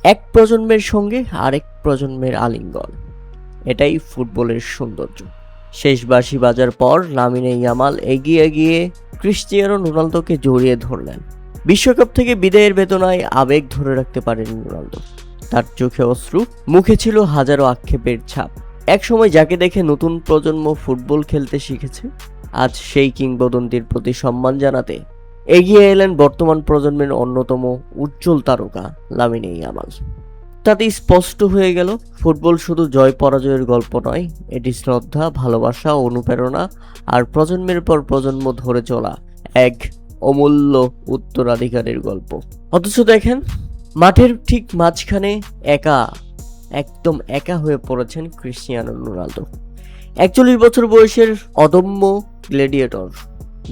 এক প্রজন্মের সঙ্গে আরেক প্রজন্মের আলিঙ্গন, এটাই ফুটবলের সৌন্দর্য। শেষ বাঁশি বাজার পর লামিনে ইয়ামাল এগিয়ে গিয়ে ক্রিস্টিয়ানো রোনালদোকে জড়িয়ে ধরলেন। বিশ্বকাপ থেকে বিদায়ের বেদনায় আবেগ ধরে রাখতে পারেনি রোনালদো। তার চোখে অশ্রু, মুখে ছিল হাজারো আক্ষেপের ছাপ। একসময় যাকে দেখে নতুন প্রজন্ম ফুটবল খেলতে শিখেছে, আজ সেই কিংবদন্তির প্রতি সম্মান জানাতে এগিয়ে এলেন বর্তমান প্রজন্মের অন্যতম উজ্জ্বল তারকা লামিনে ইয়ামাল। তাতেই স্পষ্ট হয়ে গেল, ফুটবল শুধু জয় পরাজয়ের গল্প নয়, এটি শ্রদ্ধা, ভালোবাসা, অনুপ্রেরণা আর প্রজন্মের পর প্রজন্ম ধরে চলা এক অমূল্য উত্তরাধিকারের গল্প। অথচ দেখেন, মাঠের ঠিক মাঝখানে একদম একা হয়ে পড়েছেন ক্রিস্টিয়ানো রোনালদো। 41 বছর বয়সের অদম্য গ্ল্যাডিয়েটর,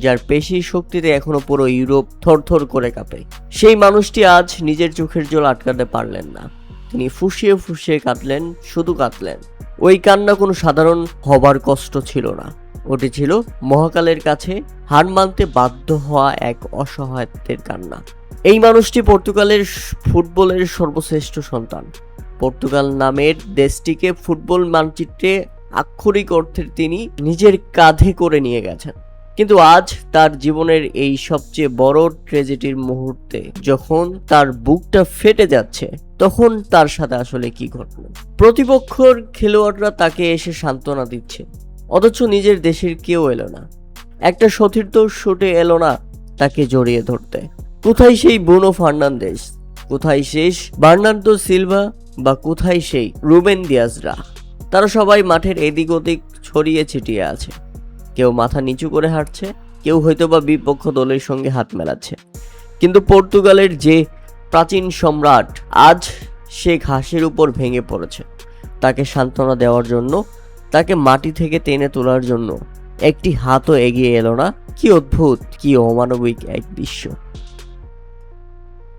যার পেশি শক্তিতে এখনো পুরো ইউরোপ থরথর করে কাঁপে। সেই মানুষটি আজ নিজের চোখের জল আটকাতে পারলেন না। তিনি ফুঁসিয়ে ফুঁসিয়ে কাঁদলেন, শুধু কাঁদলেন। ওই কান্না কোনো সাধারণ হবার কষ্ট ছিল না, ওটি ছিল মহাকালের কাছে হার মানতে বাধ্য হওয়া এক অসহায়ত্বের কান্না। এই মানুষটি পর্তুগালের ফুটবলের সর্বশ্রেষ্ঠ সন্তান। পর্তুগাল নামের দেশটিকে ফুটবল মানচিত্রে আক্ষরিক অর্থে তিনি নিজের কাঁধে করে নিয়ে গেছেন। কিন্তু আজ তার জীবনের এই সবচেয়ে বড় ট্র্যাজেডির মুহূর্তে যখন তার বুকটা ফেটে যাচ্ছে, তখন তার সাথে আসলে কি ঘটল? প্রতিপক্ষের খেলোয়াড়রা তাকে এসে সান্ত্বনা দিচ্ছে, অথচ নিজের দেশের কেউ এলো না। একটা সতীর্থ শুটে এলো না তাকে জড়িয়ে ধরতে। কোথায় সেই ব্রুনো ফার্নান্দেজ, কোথায় শেষ বার্নার্দো সিলভা, বা কোথায় সেই রুবেন দিয়াজরা? তারা সবাই মাঠের এদিক ওদিক ছড়িয়ে ছিটিয়ে আছে। কেউ মাথা নিচু করে হাঁটছে, কেউ হয়তোবা বিপক্ষ দলের সঙ্গে হাত মেলাচ্ছে। কিন্তু পর্তুগালের যে প্রাচীন সম্রাট আজ সে ঘাসের উপর ভেঙে পড়েছে। তাকে সান্ত্বনা দেওয়ার জন্য, তাকে মাটি থেকে টেনে তোলার জন্য একটি হাতও এগিয়ে এলো না। কি অদ্ভুত, কি অমানবিক এক দৃশ্য!